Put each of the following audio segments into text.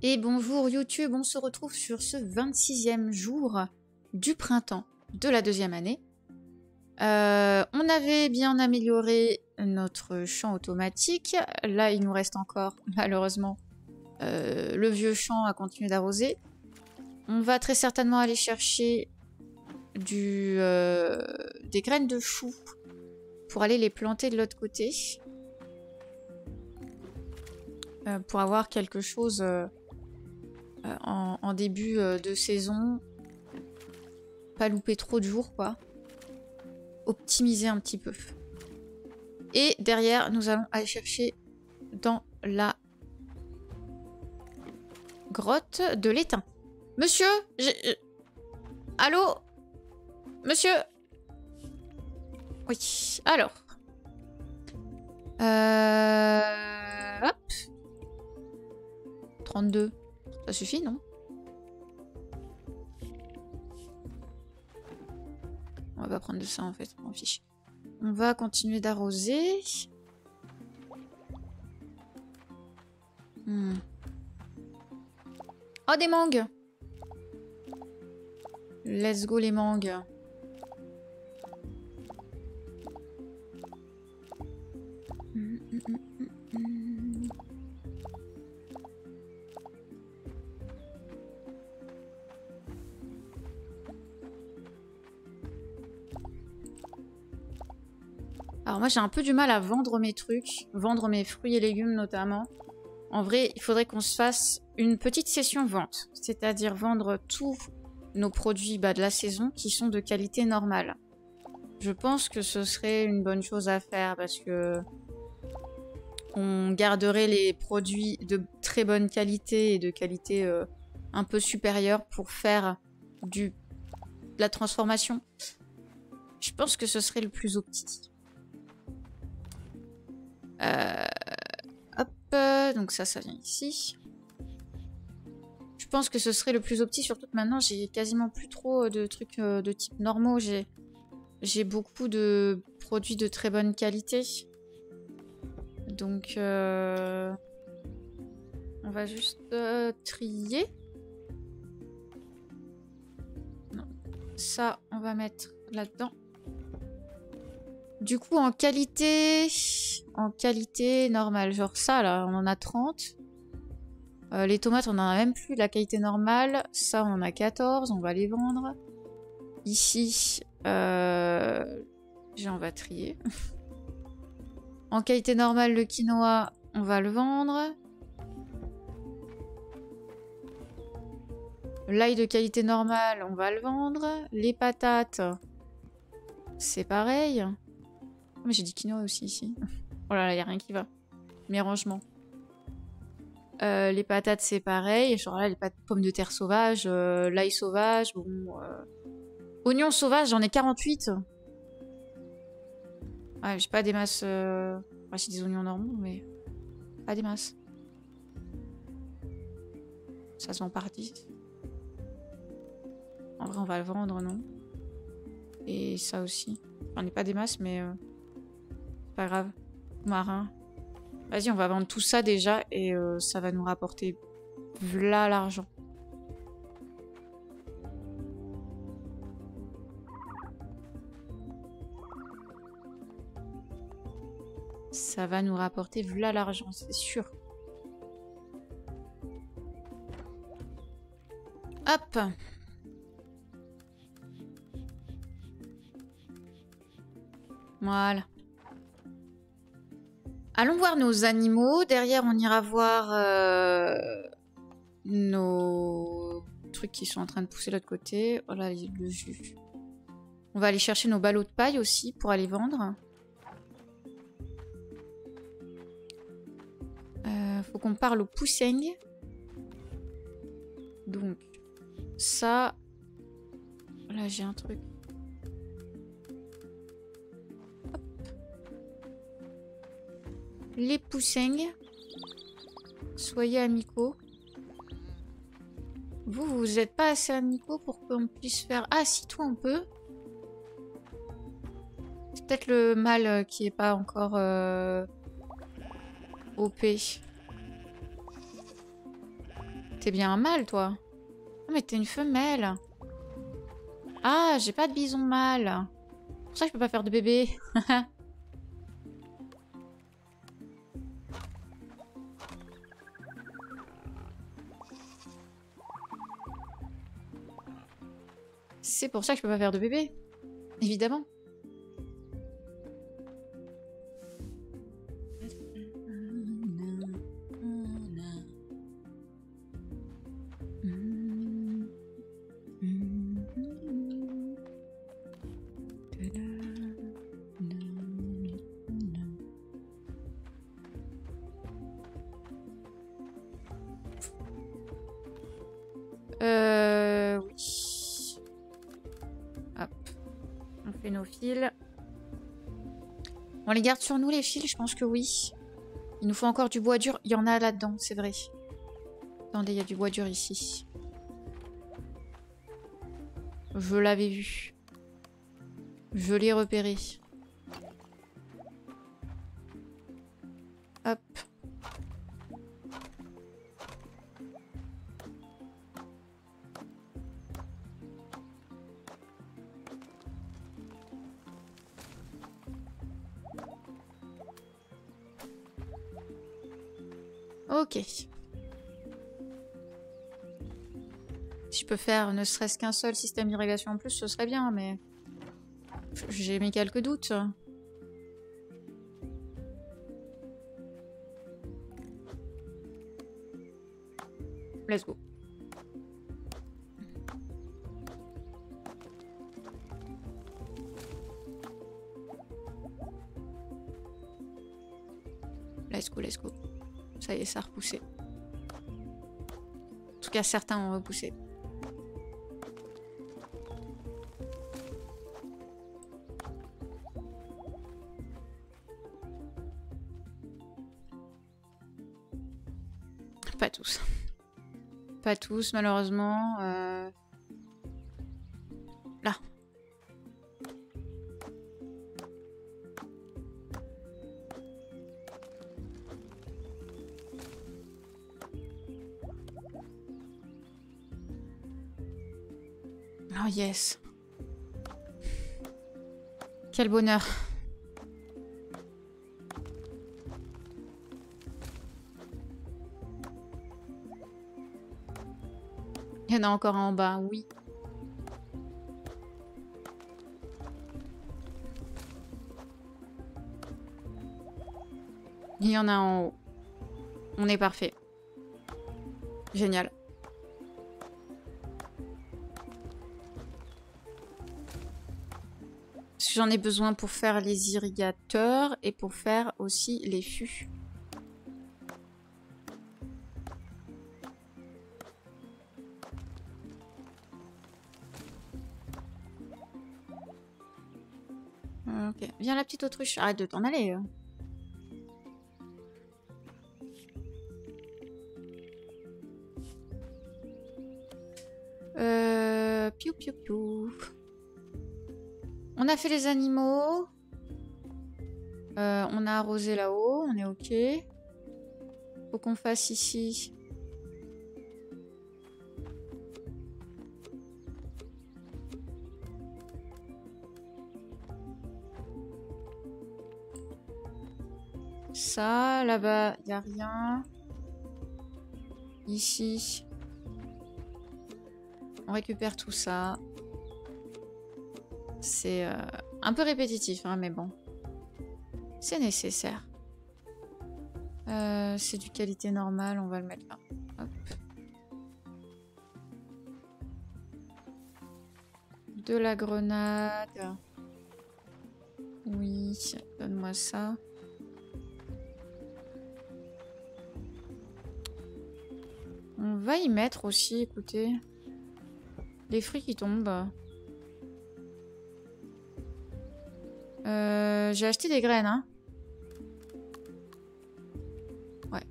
Et bonjour YouTube, on se retrouve sur ce 26e jour du printemps de la deuxième année. On avait bien amélioré notre champ automatique. Là, il nous reste encore, malheureusement, le vieux champ à continuer d'arroser. On va très certainement aller chercher des graines de choux pour aller les planter de l'autre côté. Pour avoir quelque chose en début de saison. Pas louper trop de jours, quoi. Optimiser un petit peu. Et derrière, nous allons aller chercher dans la grotte de l'étain. Monsieur, allô? Monsieur? Oui, alors. Hop. 32. Ça suffit, non? On va pas prendre de ça, en fait. On s'en fiche. On va continuer d'arroser. Oh, des mangues! Let's go, les mangues. Alors moi j'ai un peu du mal à vendre mes trucs, vendre mes fruits et légumes notamment. En vrai, il faudrait qu'on se fasse une petite session vente, c'est-à-dire vendre tous nos produits de la saison qui sont de qualité normale. Je pense que ce serait une bonne chose à faire parce que on garderait les produits de très bonne qualité et de qualité un peu supérieure pour faire de la transformation. Je pense que ce serait le plus optique. Hop, donc ça vient ici. Je pense que ce serait le plus optique, surtout que maintenant j'ai quasiment plus trop de trucs de type normaux. J'ai beaucoup de produits de très bonne qualité. Donc on va juste trier. Non. Ça, on va mettre là-dedans. Du coup, en qualité normale, genre ça là, on en a 30. Les tomates, on en a même plus, la qualité normale. Ça, on en a 14, on va les vendre. Ici, on va trier. En qualité normale, le quinoa, on va le vendre. L'ail de qualité normale, on va le vendre. Les patates, c'est pareil. Oh, mais j'ai dit quinoa aussi ici. Oh là là, il n'y a rien qui va. Mes rangements. Les patates, c'est pareil. Genre là, les pommes de terre sauvages, l'ail sauvage, bon... Oignons sauvages, j'en ai 48. Ouais, j'ai pas des masses... Enfin, j'ai des oignons normaux, mais... Pas des masses. Ça se vend par 10. En vrai, on va le vendre, non? Et ça aussi. J'en ai pas des masses, mais... pas grave. Marin. Vas-y, on va vendre tout ça déjà et ça va nous rapporter v'là l'argent. Ça va nous rapporter v'là l'argent, c'est sûr. Hop! Voilà. Allons voir nos animaux. Derrière, on ira voir nos trucs qui sont en train de pousser de l'autre côté. Oh là, le jus. On va aller chercher nos ballots de paille aussi pour aller vendre. Faut qu'on parle au pousseng. Donc, ça... Là, j'ai un truc. Les poussengs, soyez amicaux. Vous n'êtes pas assez amicaux pour qu'on puisse faire... Ah si, toi on peut. C'est peut-être le mâle qui est pas encore OP. T'es bien un mâle, toi. Ah, mais t'es une femelle. Ah, j'ai pas de bison mâle. C'est pour ça que je peux pas faire de bébé. C'est pour ça que je peux pas faire de bébé. Évidemment. Oui. Hop. On fait nos fils. On les garde sur nous, les fils? Je pense que oui. Il nous faut encore du bois dur. Il y en a là-dedans, c'est vrai. Attendez, il y a du bois dur ici. Je l'avais vu. Je l'ai repéré. Hop. Ok. Si je peux faire ne serait-ce qu'un seul système d'irrigation en plus, ce serait bien, mais... J'ai mis quelques doutes. Let's go. Let's go, let's go. Ça y est, ça a repoussé. En tout cas, certains ont repoussé. Pas tous. Pas tous, malheureusement. Là. Oh yes. Quel bonheur. Il y en a encore un en bas, oui. Il y en a en haut. On est parfait. Génial. J'en ai besoin pour faire les irrigateurs et pour faire aussi les fûts. Ok, viens la petite autruche, arrête de t'en aller. Piou piou piou. On a fait les animaux. On a arrosé là-haut, on est ok. Faut qu'on fasse ici. Ça, là-bas, il n'y a rien. Ici. On récupère tout ça. C'est un peu répétitif, hein, mais bon. C'est nécessaire. C'est du qualité normale, on va le mettre là. Hop. De la grenade. Oui, donne-moi ça. On va y mettre aussi, écoutez. Les fruits qui tombent. J'ai acheté des graines, hein. Ouais.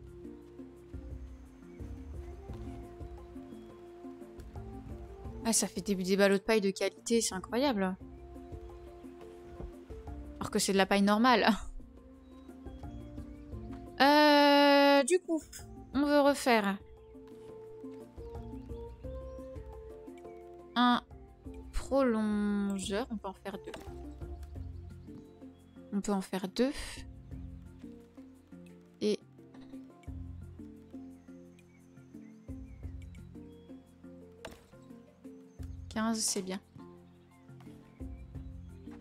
Ah, ça fait des ballots de paille de qualité, c'est incroyable. Alors que c'est de la paille normale. Du coup, on veut refaire un prolongeur. On peut en faire 2. On peut en faire 2. Et... c'est bien.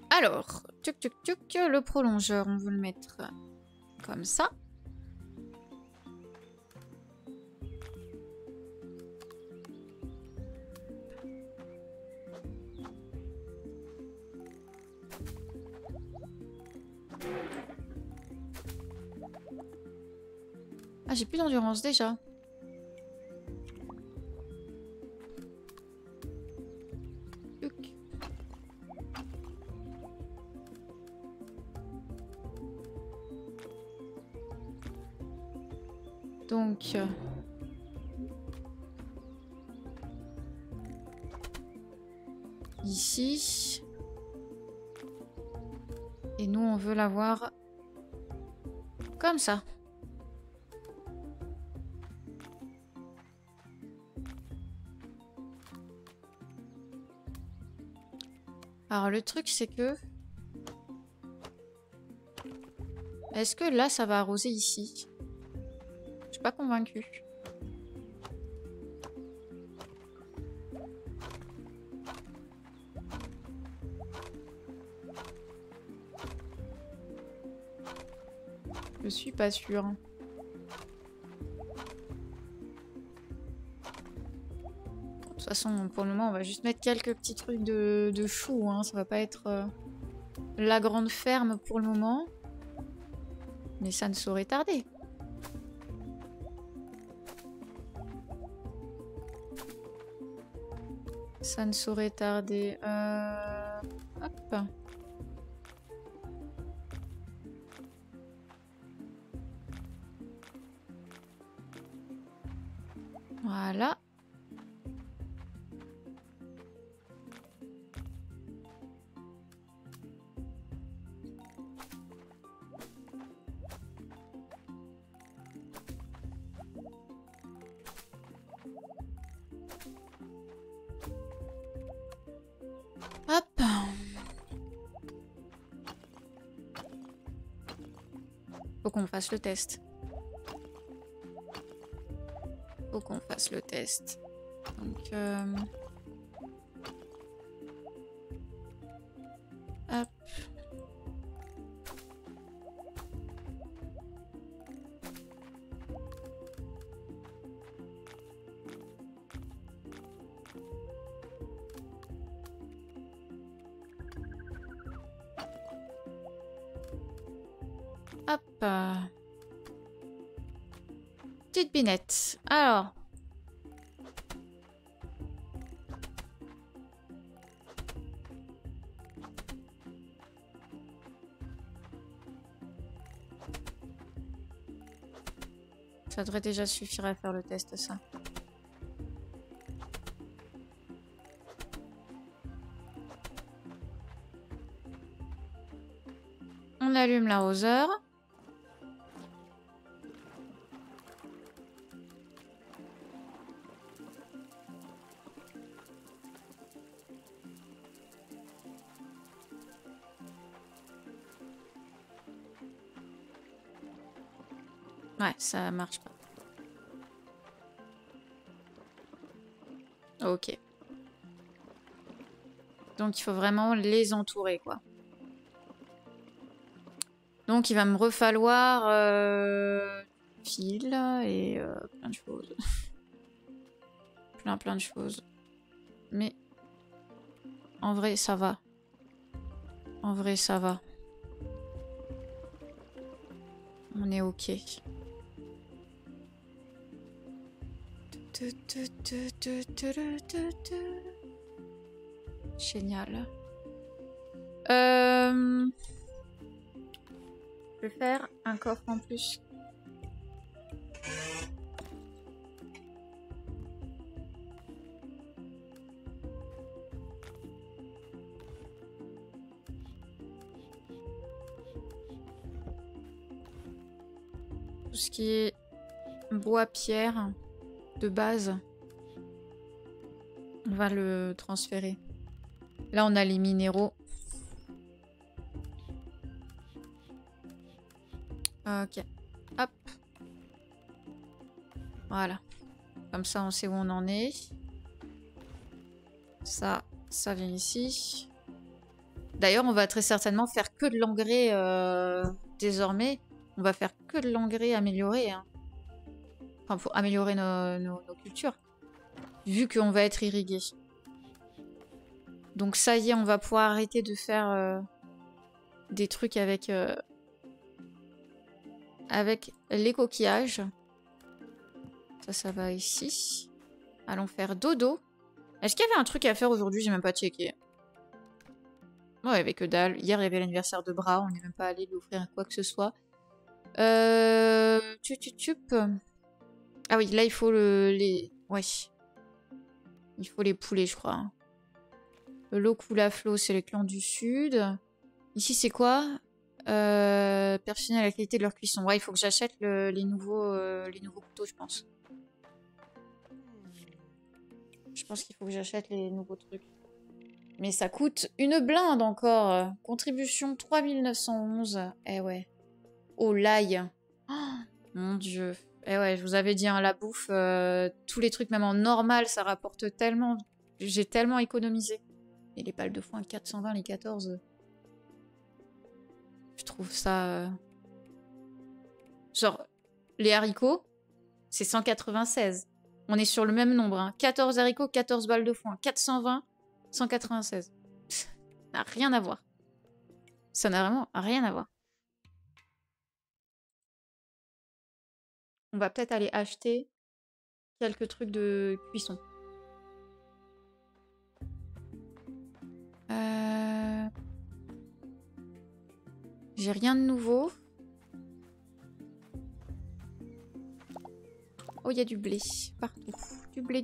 Alors, tuc tuc tuc, le prolongeur, on veut le mettre comme ça. Ah, j'ai plus d'endurance déjà. Donc... ici. Et nous, on veut l'avoir comme ça. Alors, le truc, c'est que... est-ce que là, ça va arroser ici? Je suis pas convaincue. Je suis pas sûre. De toute façon, pour le moment, on va juste mettre quelques petits trucs de choux. Hein. Ça va pas être la grande ferme pour le moment. Mais ça ne saurait tarder. Ça ne saurait tarder. Hop. Voilà. Hop. Faut qu'on fasse le test. Faut qu'on fasse le test. Donc, hop. Hop. Petite binette. Alors. Ça devrait déjà suffire à faire le test, ça. On allume l'arroseur. Ouais, ça marche pas. Ok. Donc il faut vraiment les entourer, quoi. Donc il va me refalloir fil et plein de choses. plein de choses. Mais en vrai, ça va. En vrai, ça va. On est ok. Génial. Je vais faire un coffre en plus. Tout ce qui est bois, pierre de base. On va le transférer. Là, on a les minéraux. Ok. Hop. Voilà. Comme ça, on sait où on en est. Ça vient ici. D'ailleurs, on va très certainement faire que de l'engrais désormais. On va faire que de l'engrais amélioré. Hein. Enfin, pour améliorer nos cultures. Vu qu'on va être irrigué. Donc ça y est, on va pouvoir arrêter de faire des trucs avec les coquillages. Ça va ici. Allons faire dodo. Est-ce qu'il y avait un truc à faire aujourd'hui? J'ai même pas checké. Ouais, il y avait que dalle. Hier, il y avait l'anniversaire de Bra. On n'est même pas allé lui offrir quoi que ce soit. Tup. Ah oui, là, il faut les... Ouais. Il faut les poulets, je crois. L'eau coule à flot, c'est les clans du sud. Ici, c'est quoi? Perfectionner la qualité de leur cuisson. Ouais, il faut que j'achète les nouveaux couteaux, je pense. Je pense qu'il faut que j'achète les nouveaux trucs. Mais ça coûte une blinde encore. Contribution 3911. Eh ouais. Oh, l'ail. Oh, mon Dieu. Eh ouais, je vous avais dit, hein, la bouffe, tous les trucs, même en normal, ça rapporte tellement. J'ai tellement économisé. Et les pales de foin, 420, les 14. Je trouve ça... Genre, les haricots, c'est 196. On est sur le même nombre. Hein. 14 haricots, 14 balles de foin. 420, 196. Ça n'a rien à voir. Ça n'a vraiment rien à voir. On va peut-être aller acheter quelques trucs de cuisson. J'ai rien de nouveau. Oh, il y a du blé partout. Du blé.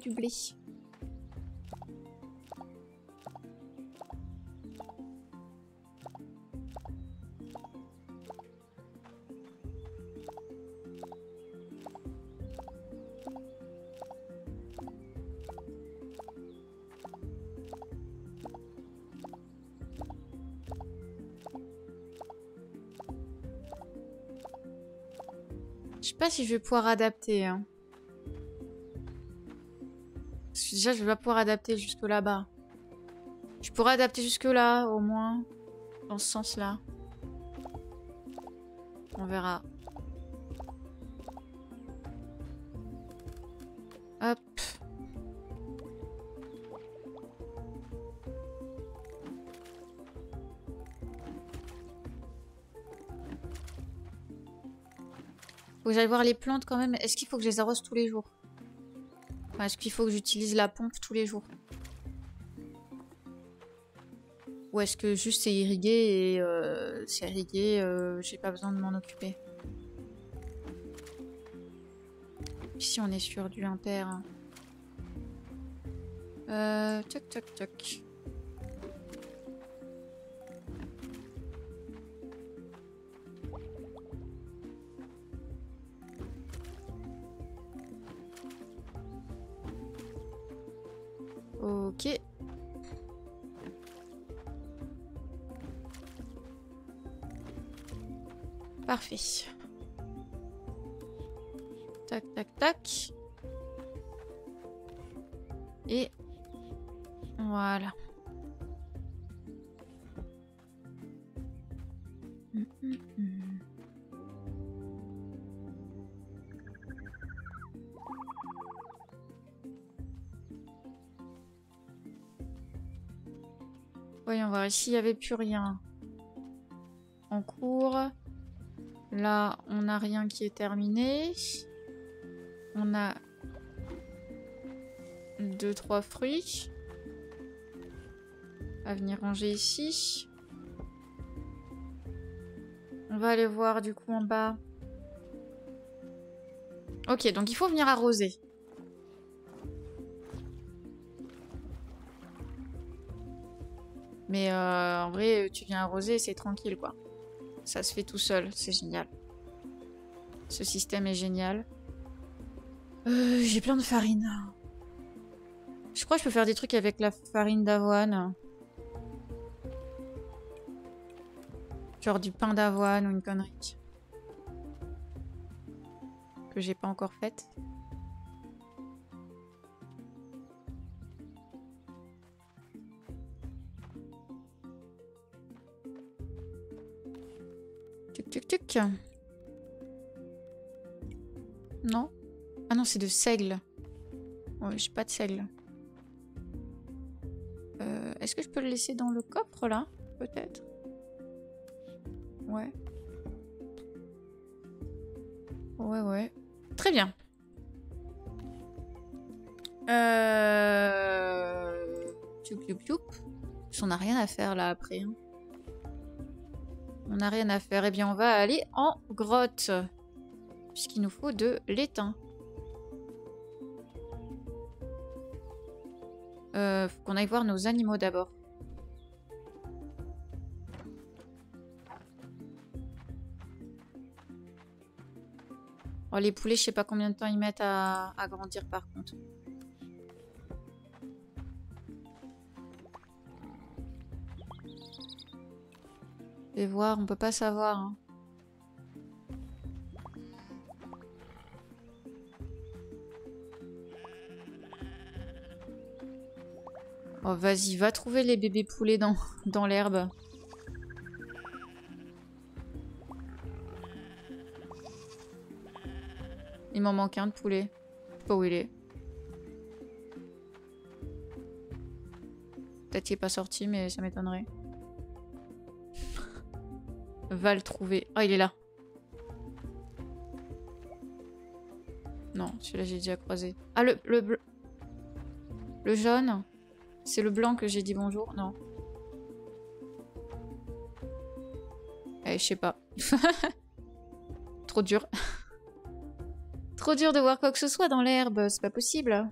Je sais pas si je vais pouvoir adapter. Hein. Parce que déjà, je vais pas pouvoir adapter jusque là-bas. Je pourrais adapter jusque là, au moins. Dans ce sens-là. On verra. Hop. Faut que j'aille voir les plantes quand même. Est-ce qu'il faut que je les arrose tous les jours? Enfin, est-ce qu'il faut que j'utilise la pompe tous les jours? Ou est-ce que juste c'est irrigué et c'est irrigué, j'ai pas besoin de m'en occuper? Ici on est sur du impair. Toc. Ok. Parfait. Tac. Et voilà. Voyons voir, ici il n'y avait plus rien en cours. Là, on n'a rien qui est terminé. On a 2-3 fruits. À venir ranger ici. On va aller voir du coup en bas. Ok, donc il faut venir arroser. Mais en vrai, tu viens arroser, c'est tranquille quoi. Ça se fait tout seul, c'est génial. Ce système est génial. J'ai plein de farine. Je crois que je peux faire des trucs avec la farine d'avoine. Genre du pain d'avoine ou une connerie. Que j'ai pas encore faite. Tuc tuc tuc. Non? Ah non, c'est de seigle. Ouais, j'ai pas de seigle. Est-ce que je peux le laisser dans le coffre là? Peut-être. Ouais. Ouais, ouais. Très bien. Tchoup, tchoup, tchoup. On n'a rien à faire là après. Hein. On n'a rien à faire. Eh bien, on va aller en grotte. Puisqu'il nous faut de l'étain. Faut qu'on aille voir nos animaux d'abord. Oh, les poulets, je sais pas combien de temps ils mettent à grandir par contre. Et voir, on peut pas savoir. Hein. Oh, vas-y, va trouver les bébés poulets dans l'herbe. Il m'en manque un de poulet. Je sais pas où il est. Peut-être qu'il est pas sorti, mais ça m'étonnerait. Va le trouver. Ah, il est là. Non, celui-là j'ai déjà croisé. Ah, le jaune. C'est le blanc que j'ai dit bonjour. Non. Eh, je sais pas. Trop dur. Trop dur de voir quoi que ce soit dans l'herbe. C'est pas possible.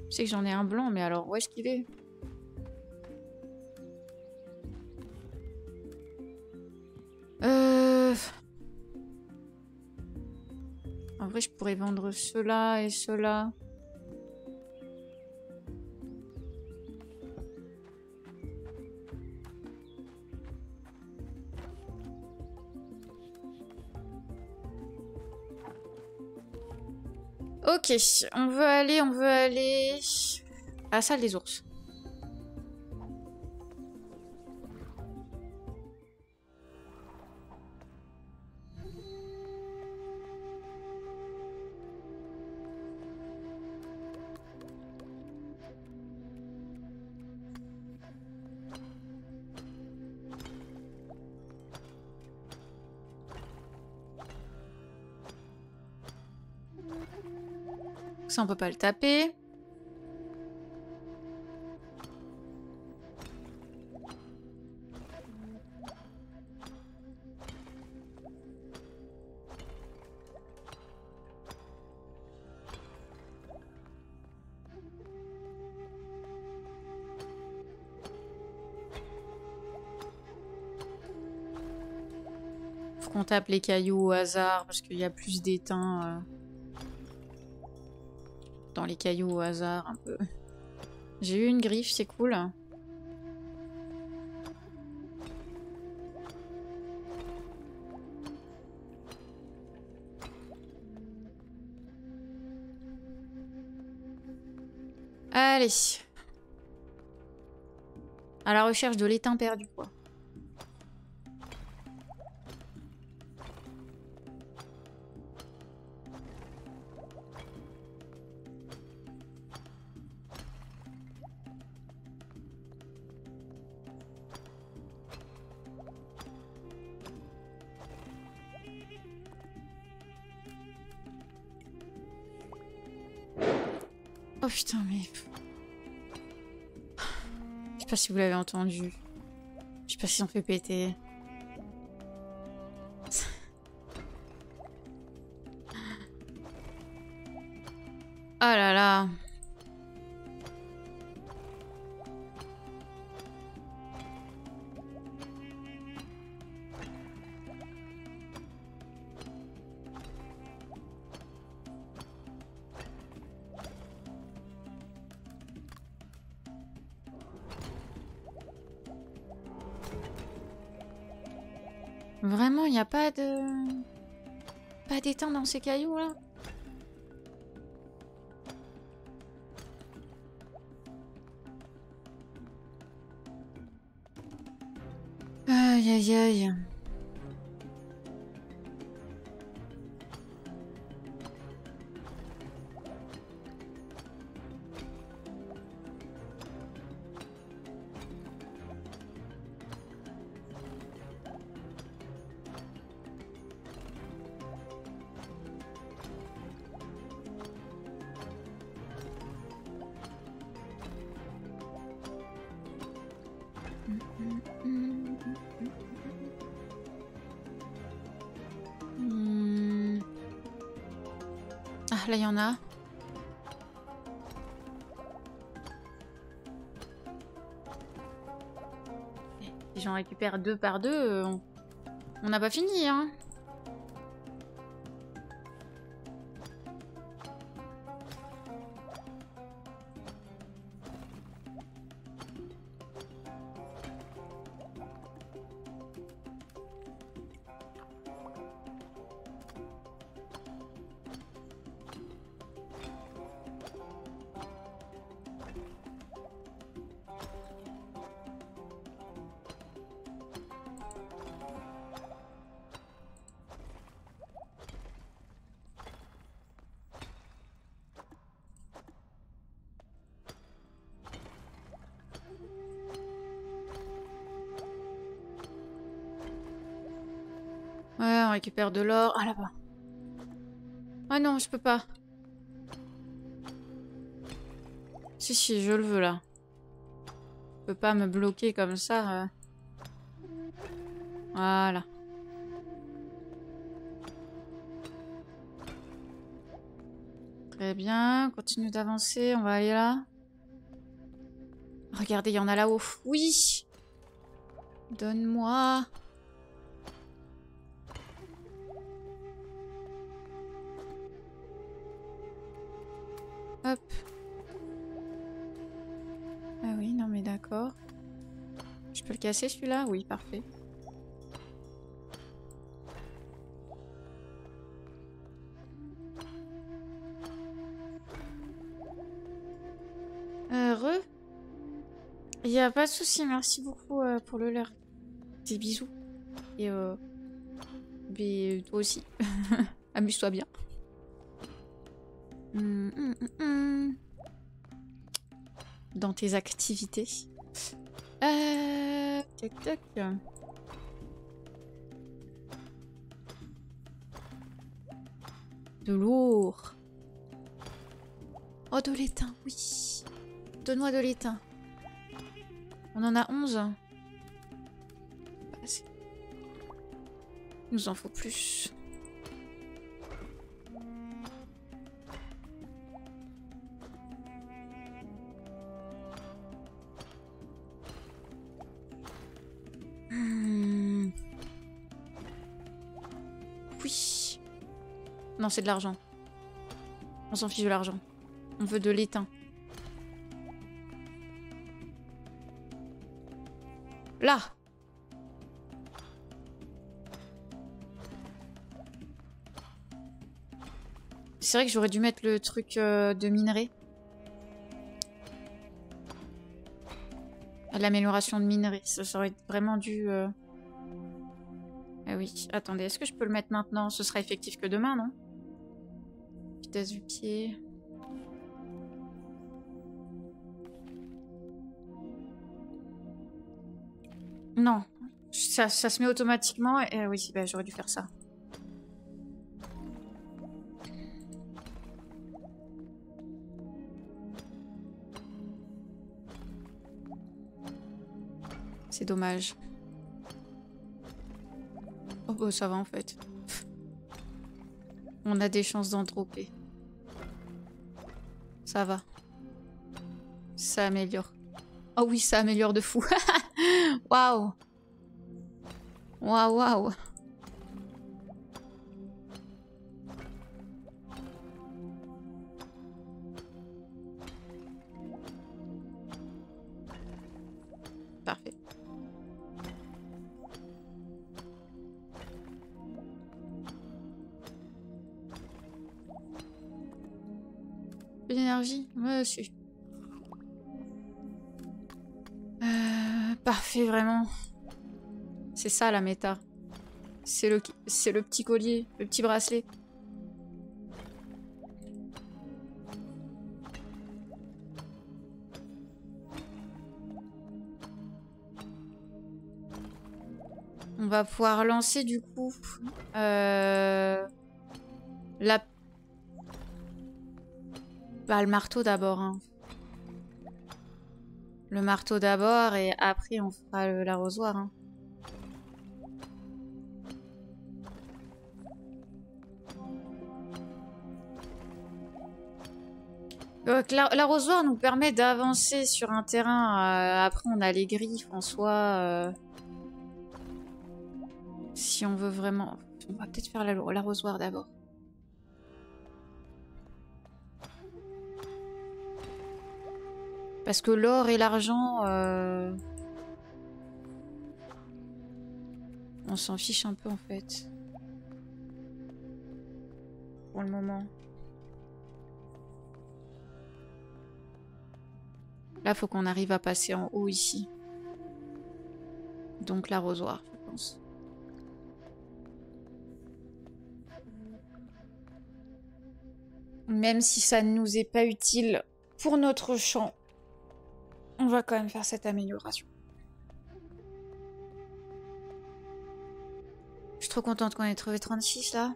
Je sais que j'en ai un blanc, mais alors où est-ce qu'il est? En vrai, je pourrais vendre ceux-là et ceux-là. Ok, on veut aller à la salle des ours. Ça, on peut pas le taper. Faut qu'on tape les cailloux au hasard parce qu'il y a plus d'étain dans les cailloux au hasard un peu. J'ai eu une griffe, c'est cool. Allez. À la recherche de l'étain perdu, quoi. Oh putain, mais... Je sais pas si vous l'avez entendu. Je sais pas si on fait péter. Oh là là. Vraiment, il n'y a pas de... Pas d'étain dans ces cailloux, là? Aïe, aïe, aïe. Ah, là, il y en a. Si j'en récupère 2 par 2, on n'a pas fini, hein. Ouais, on récupère de l'or. Ah, là-bas. Ah non, je peux pas. Si, si, je le veux, là. Je peux pas me bloquer comme ça. Voilà. Très bien. Continue d'avancer. On va aller là. Regardez, il y en a là-haut. Oui! Donne-moi. Hop. Ah oui, non mais d'accord. Je peux le casser celui-là? Oui, parfait. Heureux? Il n'y a pas de souci, merci beaucoup pour le leurre. Des bisous. Et mais toi aussi. Amuse-toi bien. Dans tes activités. Tac tac. De lourd. Oh, de l'étain, oui. Donne-moi de l'étain. On en a 11. Il nous en faut plus. Oui. Non, c'est de l'argent. On s'en fiche de l'argent. On veut de l'étain. Là. C'est vrai que j'aurais dû mettre le truc de minerai. L'amélioration de minerai. Ça aurait vraiment dû... Ah oui. Attendez, est-ce que je peux le mettre maintenant? Ce sera effectif que demain, non? Vitesse du pied... Non. Ça se met automatiquement. Et, oui, bah, j'aurais dû faire ça. C'est dommage. Oh bah ça va en fait. On a des chances d'en dropper. Ça va. Ça améliore. Oh oui, ça améliore de fou. Waouh. Waouh, waouh. Parfait. Peu d'énergie? Ouais, si. Parfait, vraiment. C'est ça la méta. C'est le petit collier, le petit bracelet. On va pouvoir lancer du coup le marteau d'abord. Hein. Le marteau d'abord et après on fera l'arrosoir. Hein. L'arrosoir nous permet d'avancer sur un terrain. Après on a les griffes en soi. Si on veut vraiment... On va peut-être faire l'arrosoir d'abord. Parce que l'or et l'argent... On s'en fiche un peu en fait. Pour le moment. Là, faut qu'on arrive à passer en haut ici. Donc l'arrosoir, je pense. Même si ça ne nous est pas utile pour notre champ, on va quand même faire cette amélioration. Je suis trop contente qu'on ait trouvé 36 là.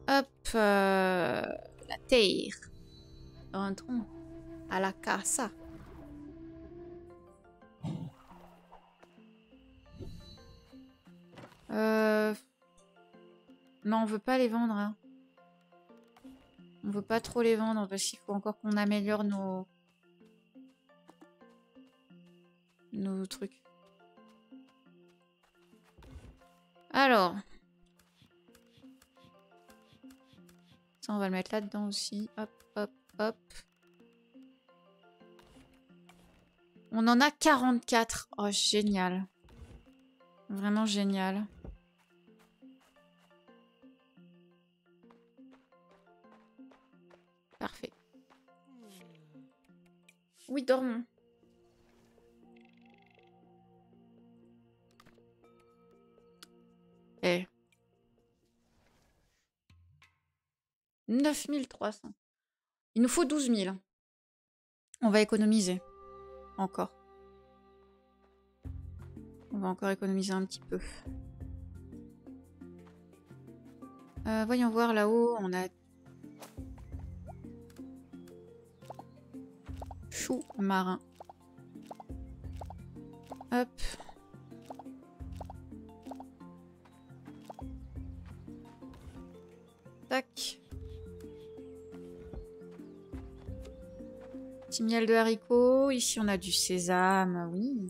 Hop, la terre. Rentrons à la casa. Non, on veut pas les vendre. Hein. On veut pas trop les vendre parce qu'il faut encore qu'on améliore nos trucs. Alors. Ça, on va le mettre là-dedans aussi. Hop, hop, hop. On en a 44. Oh, génial. Vraiment génial. Parfait. Oui, dormons. Eh. 9300. Il nous faut 12 000. On va économiser. Encore. On va encore économiser un petit peu. Voyons voir là-haut. On a... Chou marin. Hop. Tac. Petit miel de haricot. Ici, on a du sésame. Oui.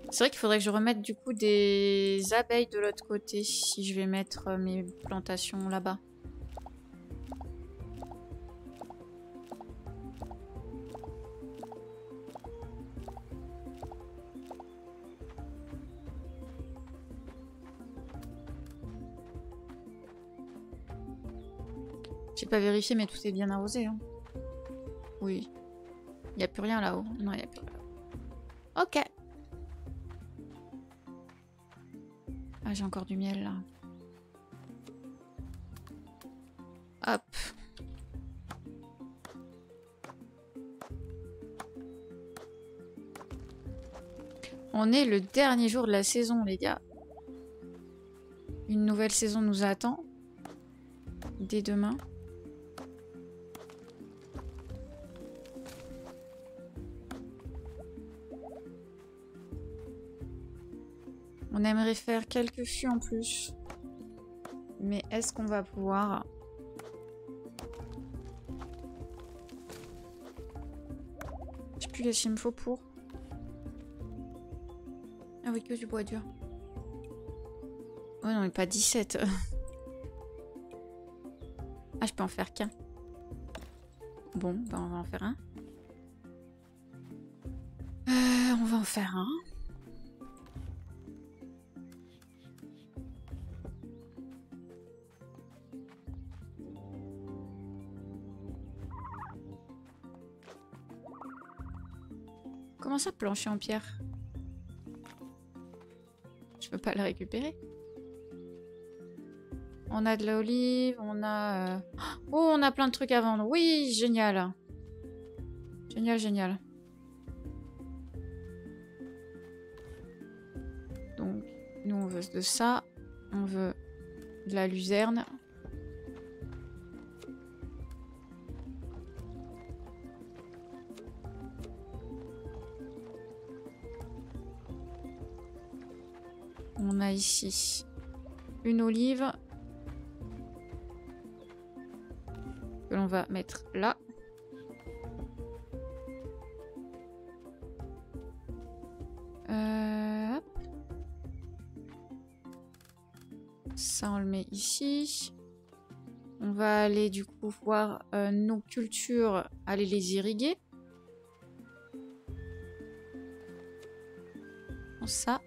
C'est vrai qu'il faudrait que je remette du coup des abeilles de l'autre côté si je vais mettre mes plantations là-bas. J'ai pas vérifié mais tout est bien arrosé. Hein. Oui. Il n'y a plus rien là-haut. Non, il n'y a plus rien là-haut. Ok. Ah, j'ai encore du miel là. Hop. On est le dernier jour de la saison, les gars. Une nouvelle saison nous attend. Dès demain. On aimerait faire quelques fûts en plus. Mais est-ce qu'on va pouvoir... Je sais plus qu'est-ce qu'il me faut pour... Ah oui, que du bois dur. Oh non, mais pas 17. Ah, je peux en faire qu'un. Bon, bah on va en faire un. On va en faire un. Comment ça, plancher en pierre? Je peux pas le récupérer. On a de l'olive, on a... Oh, on a plein de trucs à vendre. Oui, génial. Génial, génial. Donc, nous, on veut de ça. On veut de la luzerne. On a ici une olive que l'on va mettre là. Hop. Ça, on le met ici. On va aller du coup voir nos cultures, aller les irriguer. Ça.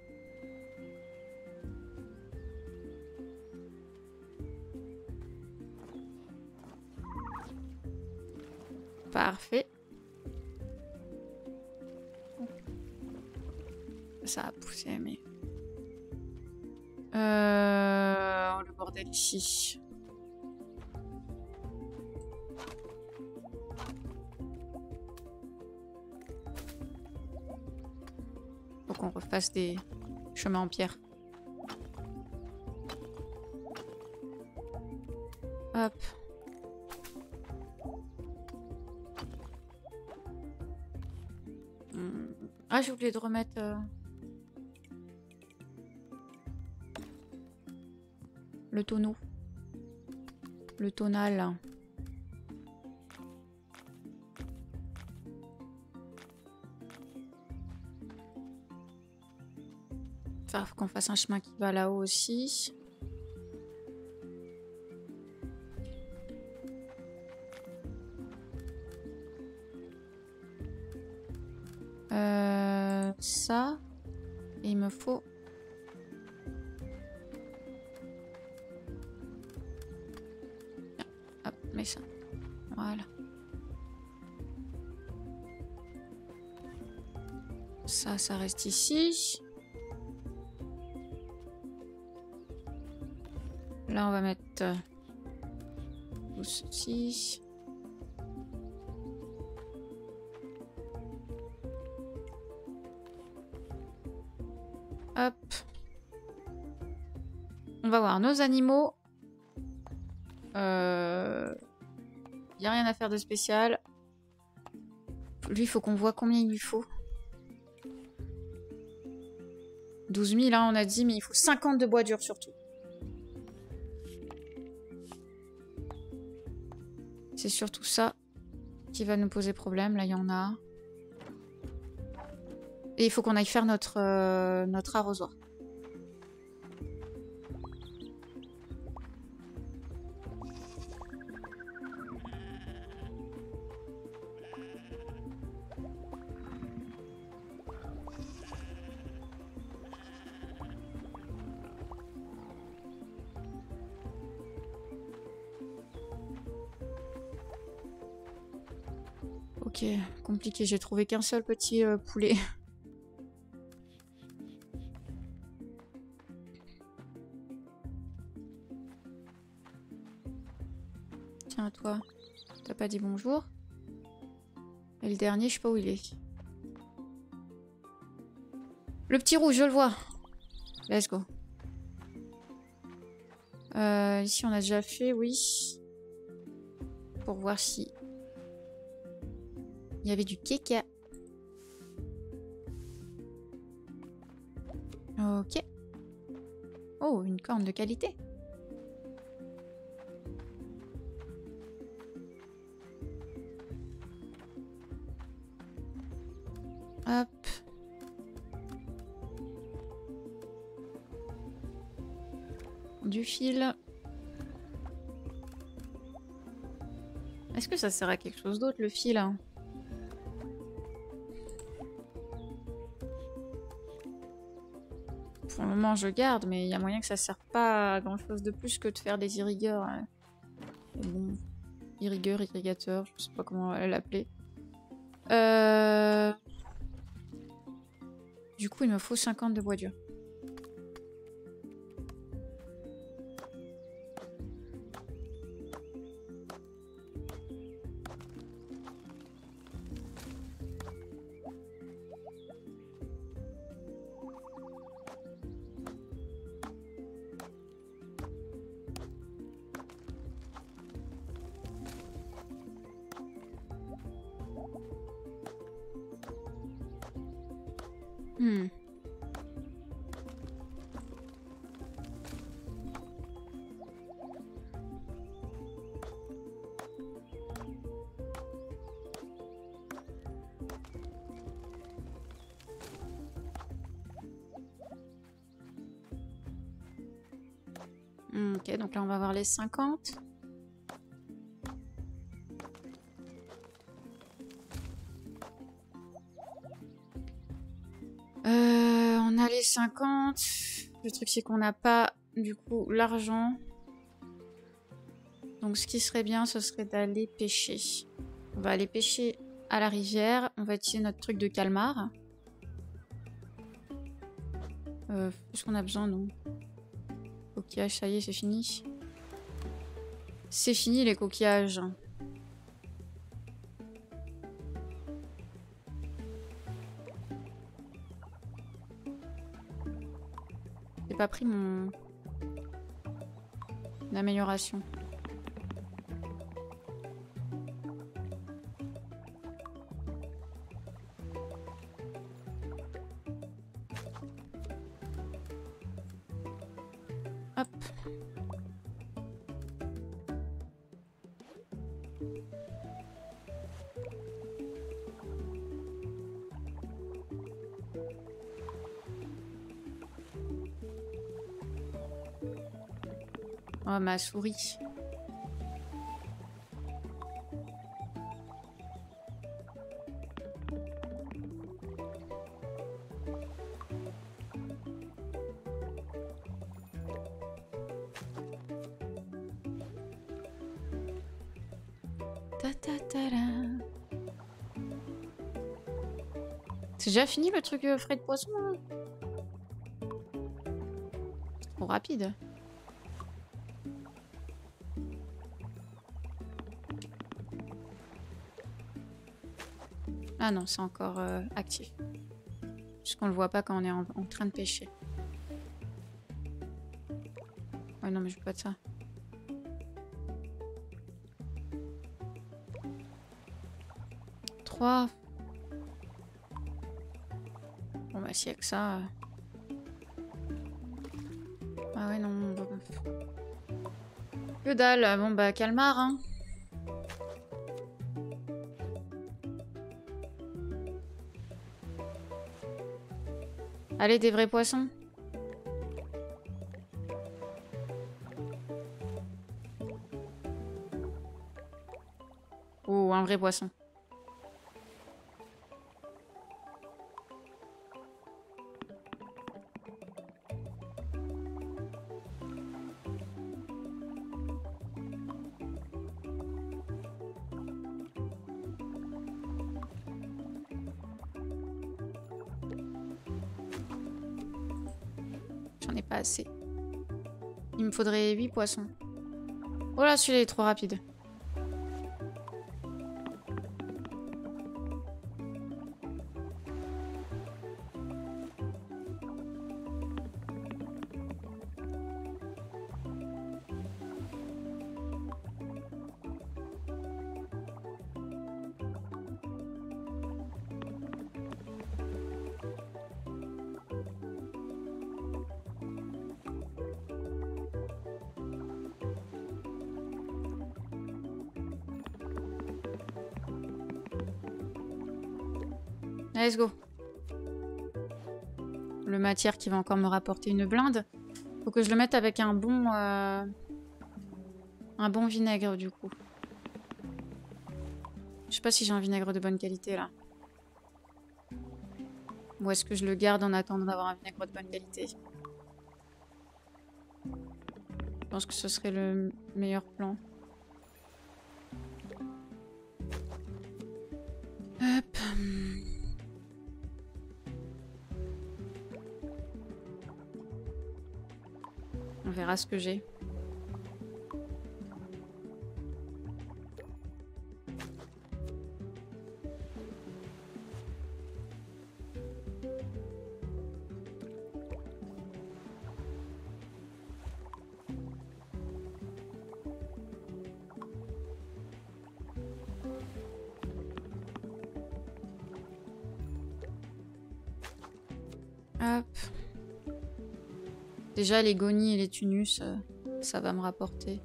Parfait. Ça a poussé, mais... le bordel ici. Faut qu'on refasse des chemins en pierre. Hop. Ah, j'ai oublié de remettre... le tonneau. Le tonal. Enfin, faut qu'on fasse un chemin qui va là-haut aussi. Ça. Et il me faut... Hop, mets ça. Voilà. Ça reste ici. Là, on va mettre tout ceci. Hop. On va voir nos animaux. Il n'y a rien à faire de spécial. Lui, il faut qu'on voit combien il lui faut. 12 000, hein, on a dit, mais il faut 50 de bois dur surtout. C'est surtout ça qui va nous poser problème. Là, il y en a. Et il faut qu'on aille faire notre arrosoir. Ok, compliqué. J'ai trouvé qu'un seul petit poulet. Tiens, toi, t'as pas dit bonjour. Et le dernier, je sais pas où il est. Le petit rouge, je le vois. Let's go. Ici, on a déjà fait, oui. Pour voir si... il y avait du keka. Ok. Oh, une corne de qualité. Hop. Du fil. Est-ce que ça sert à quelque chose d'autre, le fil, hein? pour le moment, je garde, mais il y a moyen que ça sert pas à grand chose de plus que de faire des irrigueurs. Bon, irrigueur, irrigateur, je sais pas comment l'appeler. Du coup, il me faut 50 de bois dur. Ok, donc là on va voir les 50. On a les 50. Le truc c'est qu'on n'a pas du coup l'argent. Donc ce qui serait bien ce serait d'aller pêcher. On va aller pêcher à la rivière. On va utiliser notre truc de calmar. Est-ce qu'on a besoin, non? Coquillage, ça y est, c'est fini. C'est fini les coquillages. J'ai pas pris mon amélioration. Hop. Oh, ma souris. C'est déjà fini le truc frais de poisson là? C'est trop rapide. Ah non, c'est encore actif. Puisqu'on le voit pas quand on est en train de pêcher. Ouais, non, mais je veux pas de ça. Trois. Bon, bah, s'il y a que ça. Ah ouais, non. Que dalle. Bon, bah, calmar, hein. Allez, des vrais poissons. Oh, un vrai poisson. J'en ai pas assez. Il me faudrait 8 poissons. Oh là, celui-là est trop rapide. Let's go. Le matière qui va encore me rapporter une blinde. Faut que je le mette avec un bon vinaigre du coup. Je sais pas si j'ai un vinaigre de bonne qualité là. Ou est-ce que je le garde en attendant d'avoir un vinaigre de bonne qualité? pense que ce serait le meilleur plan. Hop. On verra ce que j'ai. Hop. Déjà, les gonis et les tunus, ça va me rapporter.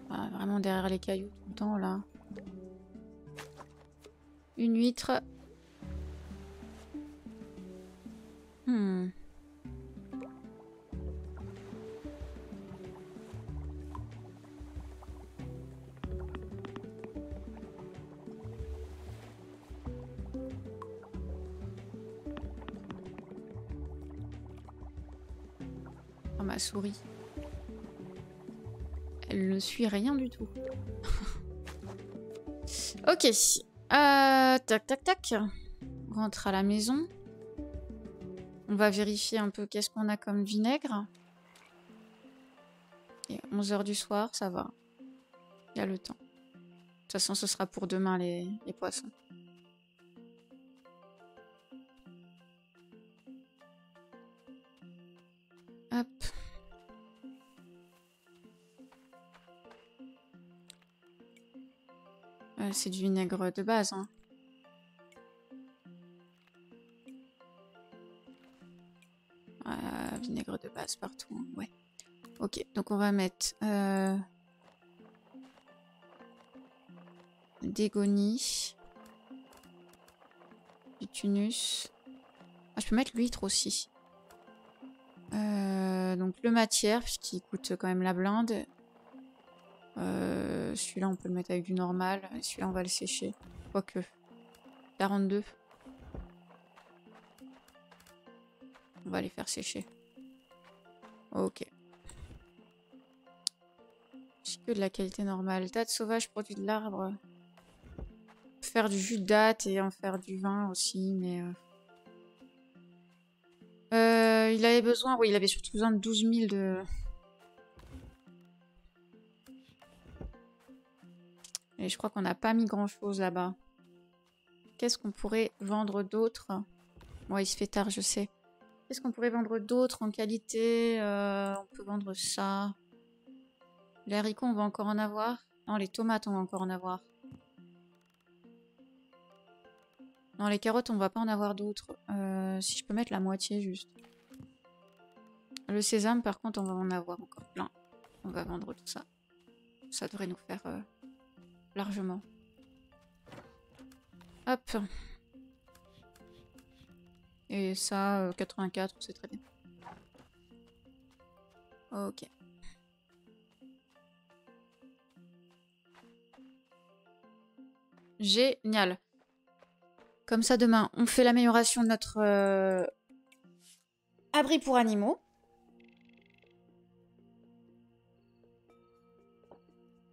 Ah, vraiment derrière les cailloux tout le temps, là. Une huître. Oh, ma souris. Elle ne suit rien du tout. Ok. Tac, tac, tac. On rentre à la maison. On va vérifier un peu qu'est-ce qu'on a comme vinaigre. Et 11 h du soir, ça va. Il y a le temps. De toute façon, ce sera pour demain les poissons. Hop. C'est du vinaigre de base, hein. Vinaigre de base partout, hein. Ouais. Ok, donc on va mettre des gonis, du tunus. Ah, je peux mettre l'huître aussi. Donc le matière, puisqu'il coûte quand même la blinde. Celui-là, on peut le mettre avec du normal. Celui-là, on va le sécher. Quoique. 42. On va les faire sécher. Ok. J'ai que de la qualité normale. Date sauvage, produit de l'arbre. Faire du jus de date et en faire du vin aussi, mais... il avait besoin... Oui, il avait surtout besoin de 12 000 de... Et je crois qu'on n'a pas mis grand-chose là-bas. Qu'est-ce qu'on pourrait vendre d'autre? Ouais, il se fait tard, je sais. Qu'est-ce qu'on pourrait vendre d'autre en qualité? On peut vendre ça. Les haricots, on va encore en avoir. Non, les tomates, on va encore en avoir. Non, les carottes, on va pas en avoir d'autres. Si je peux mettre la moitié, juste. Le sésame, par contre, on va en avoir encore plein. On va vendre tout ça. Ça devrait nous faire largement. Hop. Et ça, 84, c'est très bien. Ok. Génial. Comme ça, demain, on fait l'amélioration de notre abri pour animaux.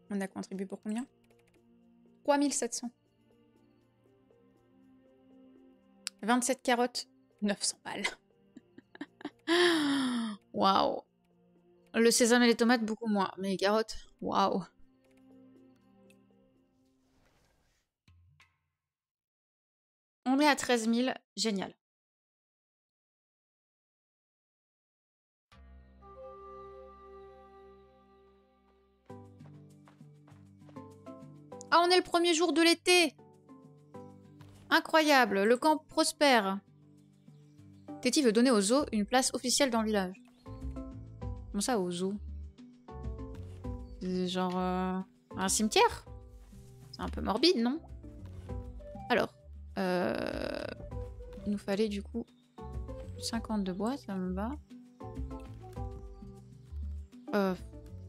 On a contribué pour combien? 3700. 27 carottes. 900 balles. Waouh. Le sésame et les tomates, beaucoup moins. Mais les carottes, waouh. On est à 13 000. Génial. Ah, on est le premier jour de l'été. Incroyable. Le camp prospère. Téti veut donner aux zoos une place officielle dans le village. Comment ça, aux zoos? Genre un cimetière? C'est un peu morbide, non? Alors, il nous fallait du coup 50 de bois, ça me va.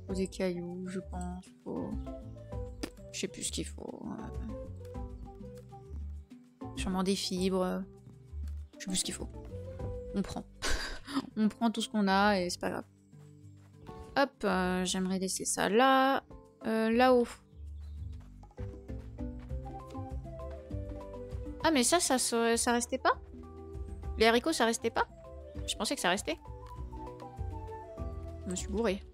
Faut des cailloux, je pense. Faut... Je sais plus ce qu'il faut. Sûrement des fibres. Je sais plus ce qu'il faut. On prend. On prend tout ce qu'on a et c'est pas grave. Hop, j'aimerais laisser ça là. Là-haut. Ah mais ça restait pas? Les haricots ça restait pas? Je pensais que ça restait. Je me suis bourrée.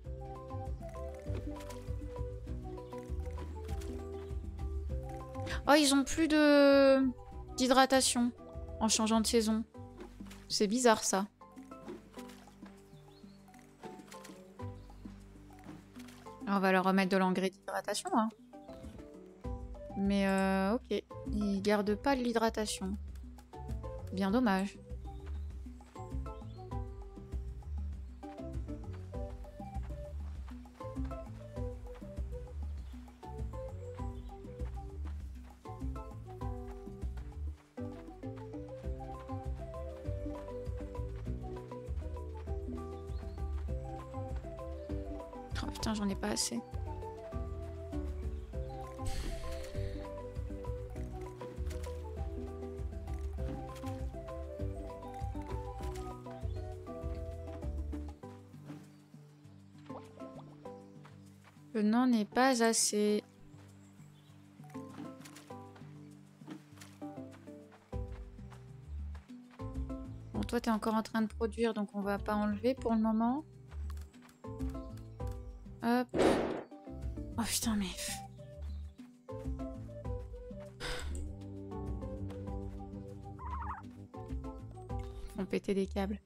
Oh, ils ont plus d'hydratation en changeant de saison. C'est bizarre ça. Alors, on va leur remettre de l'engrais d'hydratation. Hein. Mais ok. Ils gardent pas de l'hydratation. Bien dommage. Oh putain, j'en ai pas assez. Je n'en ai pas assez. Bon, toi, t'es encore en train de produire, donc on va pas enlever pour le moment. Hop. Oh putain, mais... On péter des câbles.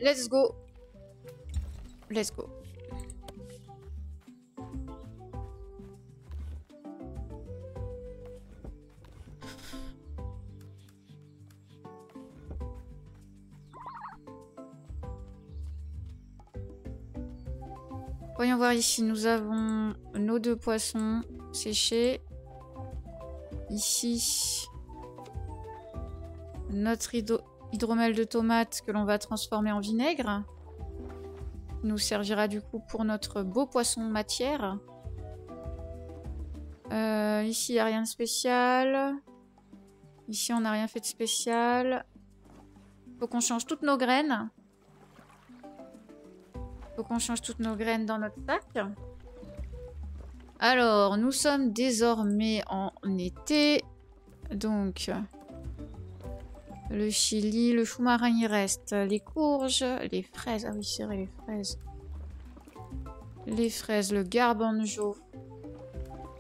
Let's go. Let's go. Voyons voir ici. Nous avons nos 2 poissons séchés. Ici, notre hydromel de tomate que l'on va transformer en vinaigre. Nous servira du coup pour notre beau poisson matière. Ici, il n'y a rien de spécial. Ici, on n'a rien fait de spécial. Faut qu'on change toutes nos graines. Faut qu'on change toutes nos graines dans notre sac. Alors, nous sommes désormais en été. Donc, le chili, le chou marin, il reste. Les courges, les fraises. Ah oui, c'est vrai, les fraises. Les fraises, le garbanzo.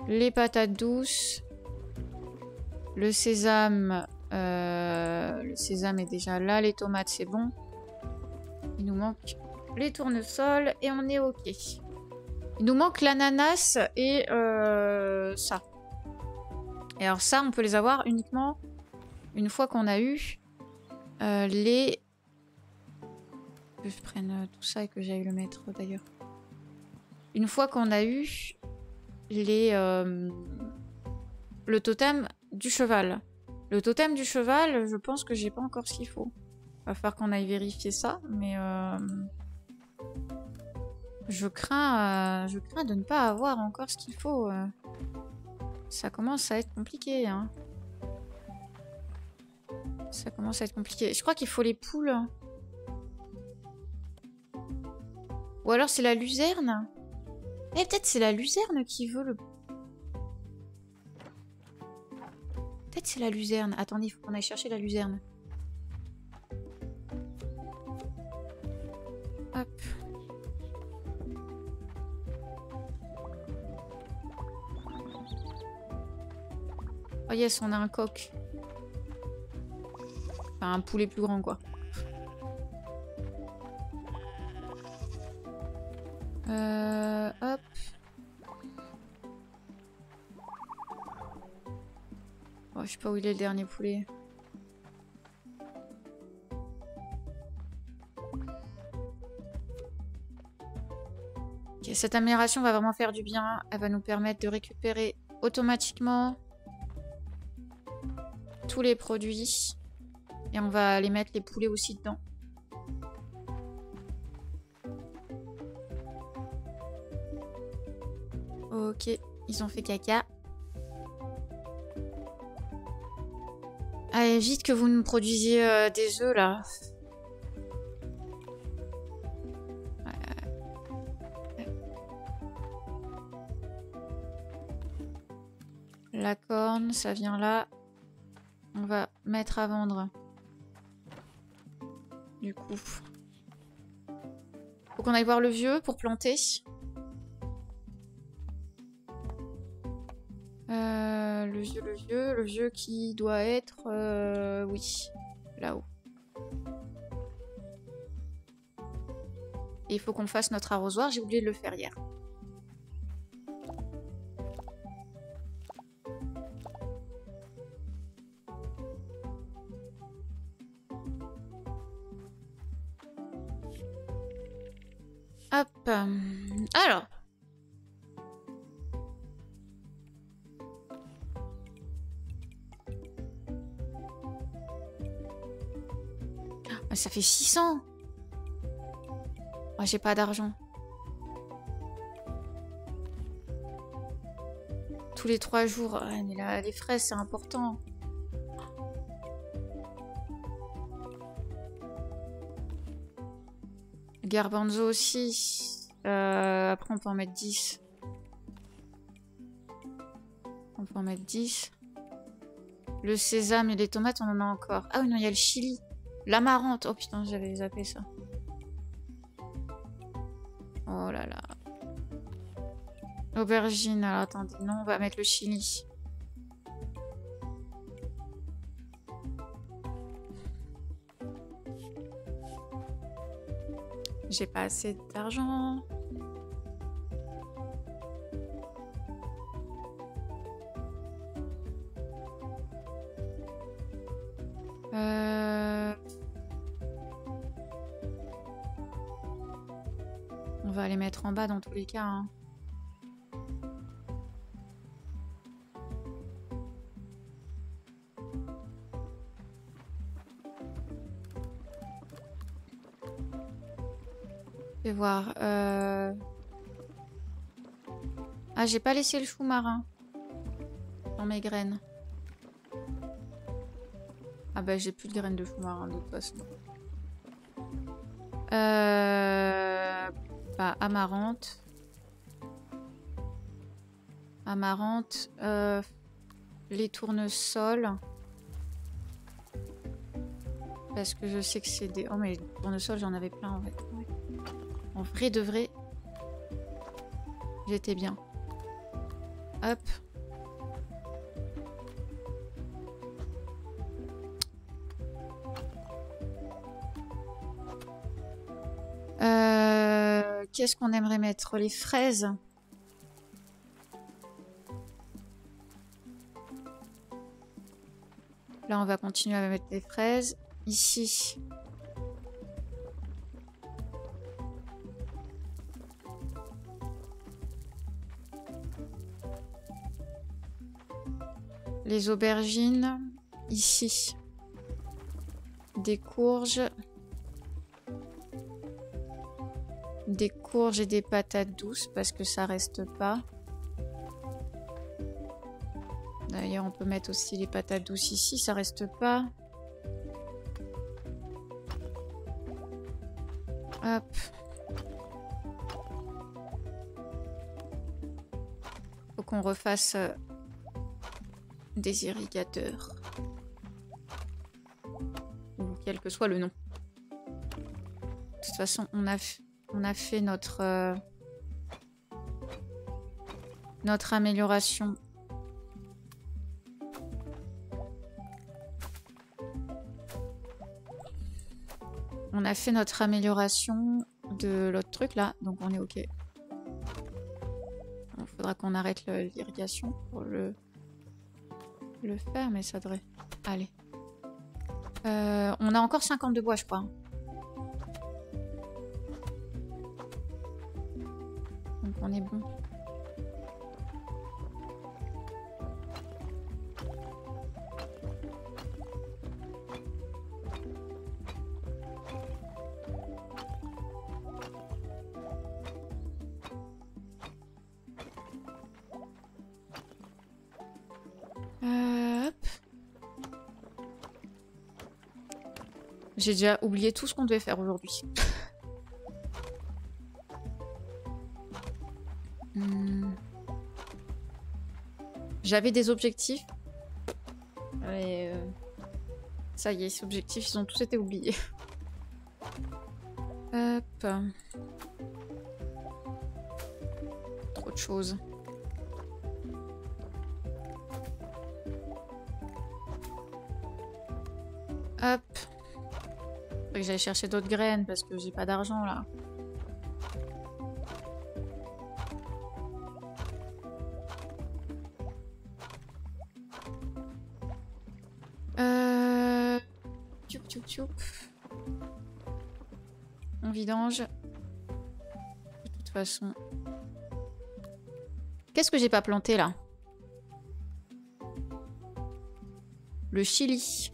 Les patates douces. Le sésame. Le sésame est déjà là. Les tomates, c'est bon. Il nous manque les tournesols et on est ok. Il nous manque l'ananas et ça. Et alors ça, on peut les avoir uniquement une fois qu'on a eu les... Que je prenne tout ça et que j'aille le mettre d'ailleurs. Une fois qu'on a eu les... le totem du cheval. Le totem du cheval, je pense que j'ai pas encore ce qu'il faut. Va falloir qu'on aille vérifier ça, mais... Je crains de ne pas avoir encore ce qu'il faut. Ça commence à être compliqué. Hein. Ça commence à être compliqué. Je crois qu'il faut les poules. Ou alors c'est la luzerne. Eh, peut-être c'est la luzerne qui veut le... Peut-être c'est la luzerne. Attendez, il faut qu'on aille chercher la luzerne. Hop. Oh yes, on a un coq. Enfin, un poulet plus grand, quoi. Hop. Oh, je sais pas où il est le dernier poulet. Ok, cette amélioration va vraiment faire du bien. Elle va nous permettre de récupérer automatiquement tous les produits. Et on va aller mettre les poulets aussi dedans. Ok, ils ont fait caca. Allez, vite que vous nous produisiez des œufs, là. La corne, ça vient là. On va mettre à vendre. Du coup. Faut qu'on aille voir le vieux pour planter. Le vieux qui doit être... oui, là-haut. Et il faut qu'on fasse notre arrosoir, j'ai oublié de le faire hier. Hop. Alors. Ça fait 600. Oh, j'ai pas d'argent. Tous les 3 jours. Ouais, mais là, les frais, c'est important. Garbanzo aussi. Après, on peut en mettre 10. On peut en mettre 10. Le sésame et les tomates, on en a encore. Ah oui, non, il y a le chili. L'amarante. Oh putain, j'avais zappé ça. Oh là là. Aubergine. Alors attendez, non, on va mettre le chili. J'ai pas assez d'argent. On va les mettre en bas dans tous les cas. Hein. Je vais voir. Ah, j'ai pas laissé le chou marin dans mes graines. Ah bah j'ai plus de graines de chou marin de toute façon. Bah amarante. Amarante. Les tournesols. Parce que je sais que c'est des... Oh mais les tournesols j'en avais plein en fait. Ouais. En vrai de vrai. J'étais bien. Hop. Qu'est-ce qu'on aimerait mettre? Les fraises. Là, on va continuer à mettre les fraises. Ici. Les aubergines. Ici. Des courges. Des courges et des patates douces parce que ça reste pas. D'ailleurs, on peut mettre aussi les patates douces ici, ça reste pas. Hop. Faut qu'on refasse des irrigateurs. Ou quel que soit le nom. De toute façon, on a fait notre amélioration. On a fait notre amélioration de l'autre truc là, donc on est ok. Il faudra qu'on arrête l'irrigation pour le faire, mais ça devrait... Allez. On a encore 50 de bois, je crois. Donc on est bon. Hop. J'ai déjà oublié tout ce qu'on devait faire aujourd'hui. J'avais des objectifs. Et ça y est, ces objectifs, ils ont tous été oubliés. Hop. Trop de choses. Hop. Faut que j'aille chercher d'autres graines parce que j'ai pas d'argent là. Tchoup tchoup tchoup. On vidange. De toute façon. Qu'est-ce que j'ai pas planté là? Le chili.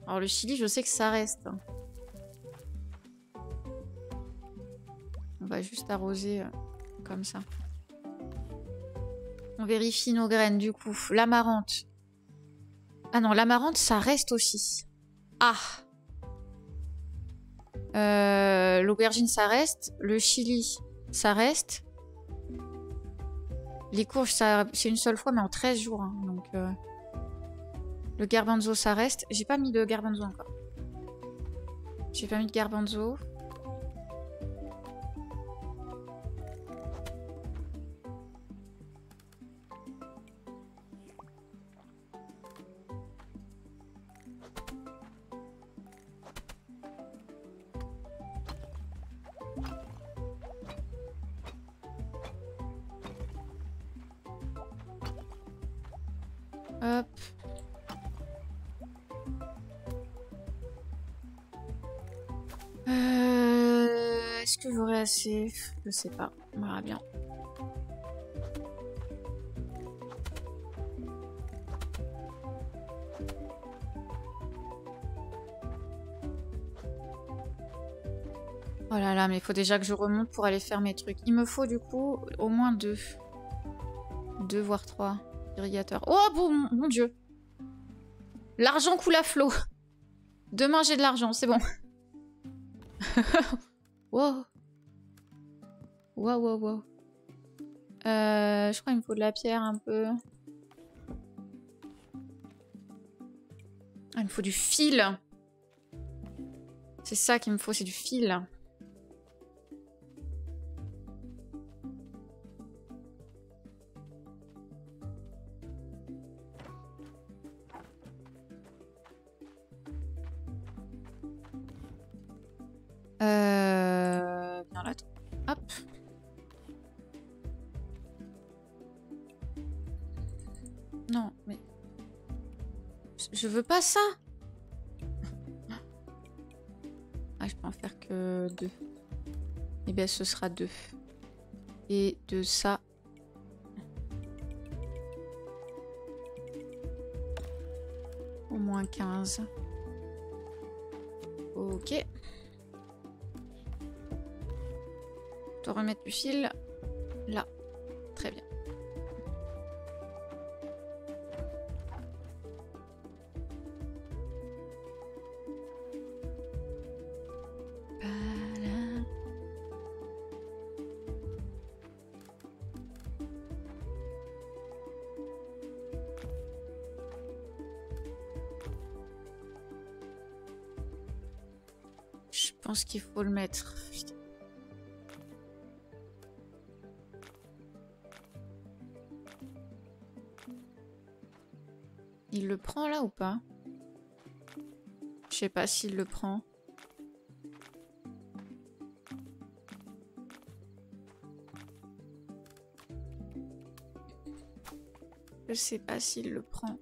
Alors le chili, je sais que ça reste. On va juste arroser comme ça. On vérifie nos graines du coup. L'amarante. Ah non, l'amarante, ça reste aussi. Ah. L'aubergine, ça reste. Le chili, ça reste. Les courges, c'est une seule fois, mais en 13 jours. Hein, donc, le garbanzo, ça reste. J'ai pas mis de garbanzo encore. J'ai pas mis de garbanzo. Hop. Est-ce que j'aurai assez? Je sais pas. On verra bien. Oh là là, mais il faut déjà que je remonte pour aller faire mes trucs. Il me faut du coup au moins 2. 2 voire 3 irrigateurs. Oh bon, mon dieu. L'argent coule à flot. Demain j'ai de l'argent, c'est bon. Wow. Wow, wow, wow. Je crois qu'il me faut de la pierre un peu. Ah, il me faut du fil. C'est ça qu'il me faut, c'est du fil. Viens là. Hop. Non, mais... Je veux pas ça. Ah, je peux en faire que 2. Eh bien, ce sera 2. Et de ça... Au moins 15. Ok. Je dois remettre du fil. Là. Très bien. Je pense qu'il faut le mettre. Putain. Il le prend là ou pas? Je sais pas s'il le prend. Je sais pas s'il le prend.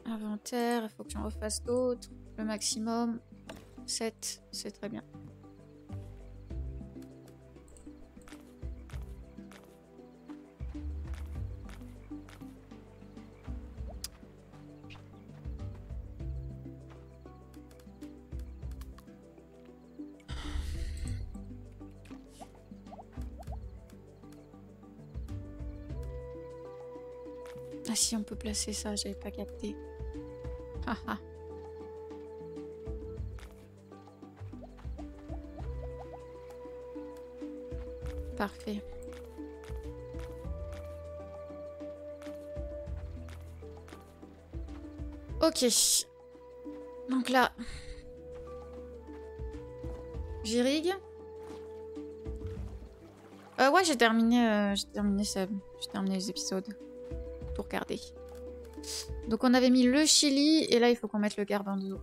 Inventaire, il faut que j'en refasse d'autres. Le maximum, 7, c'est très bien. Ah si, on peut placer ça, j'avais pas capté. Haha. Parfait. Ok. Donc là... J'irrigue. Ouais, j'ai terminé les épisodes. Pour regarder. Donc on avait mis le chili, et là il faut qu'on mette le garbanzo.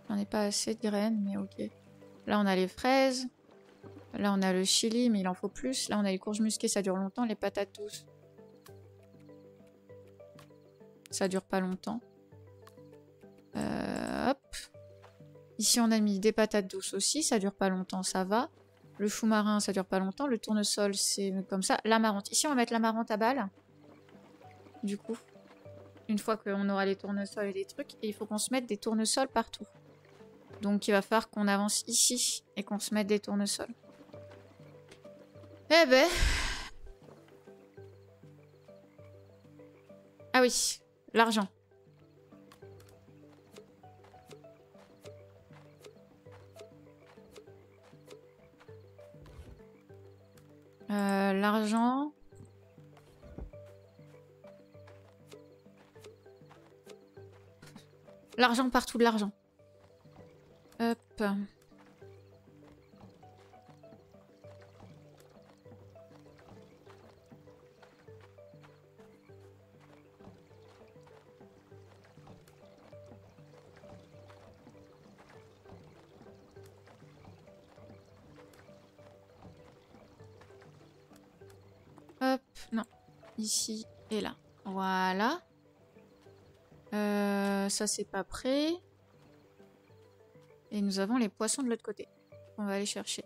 J'en ai pas assez de graines, mais ok. Là on a les fraises. Là on a le chili, mais il en faut plus. Là on a les courges musquées, ça dure longtemps. Les patates douces. Ça dure pas longtemps. Hop. Ici on a mis des patates douces aussi, ça dure pas longtemps, ça va. Le chou marin, ça dure pas longtemps. Le tournesol, c'est comme ça. L'amarante. Ici on va mettre l'amarante à balle. Du coup. Une fois qu'on aura les tournesols et des trucs. Et il faut qu'on se mette des tournesols partout. Donc il va falloir qu'on avance ici et qu'on se mette des tournesols. Eh ben... Ah oui, l'argent. L'argent... L'argent partout, de l'argent. Hop. Hop, non. Ici et là. Voilà. Ça, c'est pas prêt. Et nous avons les poissons de l'autre côté. On va aller chercher.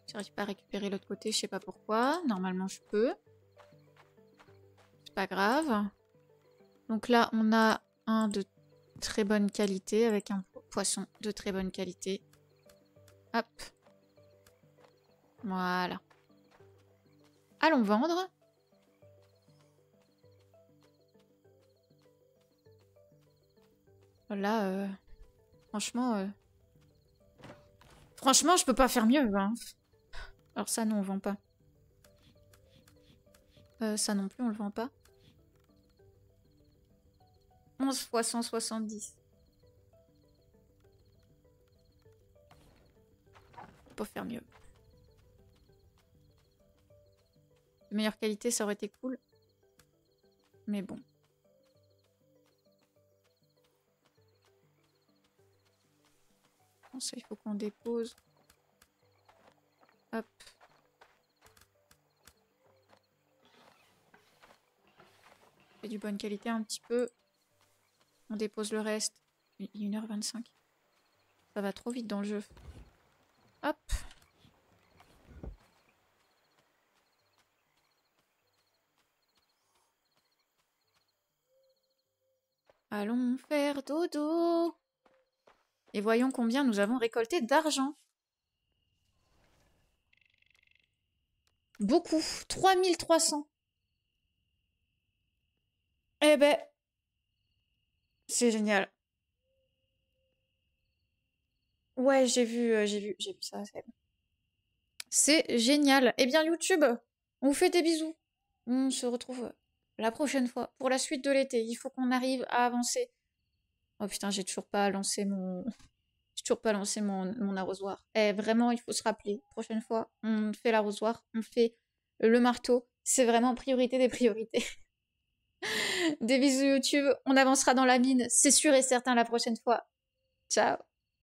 J'arrive pas à récupérer l'autre côté, je sais pas pourquoi. Normalement, je peux. C'est pas grave. Donc là, on a un de très bonne qualité avec un poisson de très bonne qualité. Hop. Voilà. Allons vendre. Là, franchement... Franchement, je peux pas faire mieux. Hein. Alors ça, non, on vend pas. Ça non plus, on le vend pas. 11 fois 170. On peut faire mieux. De meilleure qualité, ça aurait été cool. Mais bon. Bon, ça, il faut qu'on dépose. Hop. C'est du bonne qualité un petit peu. On dépose le reste. Il est 1h25. Ça va trop vite dans le jeu. Hop. Allons faire dodo. Et voyons combien nous avons récolté d'argent. Beaucoup. 3300. Eh ben... C'est génial. Ouais, j'ai vu ça. C'est génial. Eh bien, YouTube, on vous fait des bisous. On se retrouve la prochaine fois pour la suite de l'été. Il faut qu'on arrive à avancer. Oh putain, j'ai toujours pas lancé mon... J'ai toujours pas lancé mon arrosoir. Eh, vraiment, il faut se rappeler. Prochaine fois, on fait l'arrosoir, on fait le marteau. C'est vraiment priorité des priorités. Des bisous YouTube. On avancera dans la mine, c'est sûr et certain la prochaine fois. Ciao.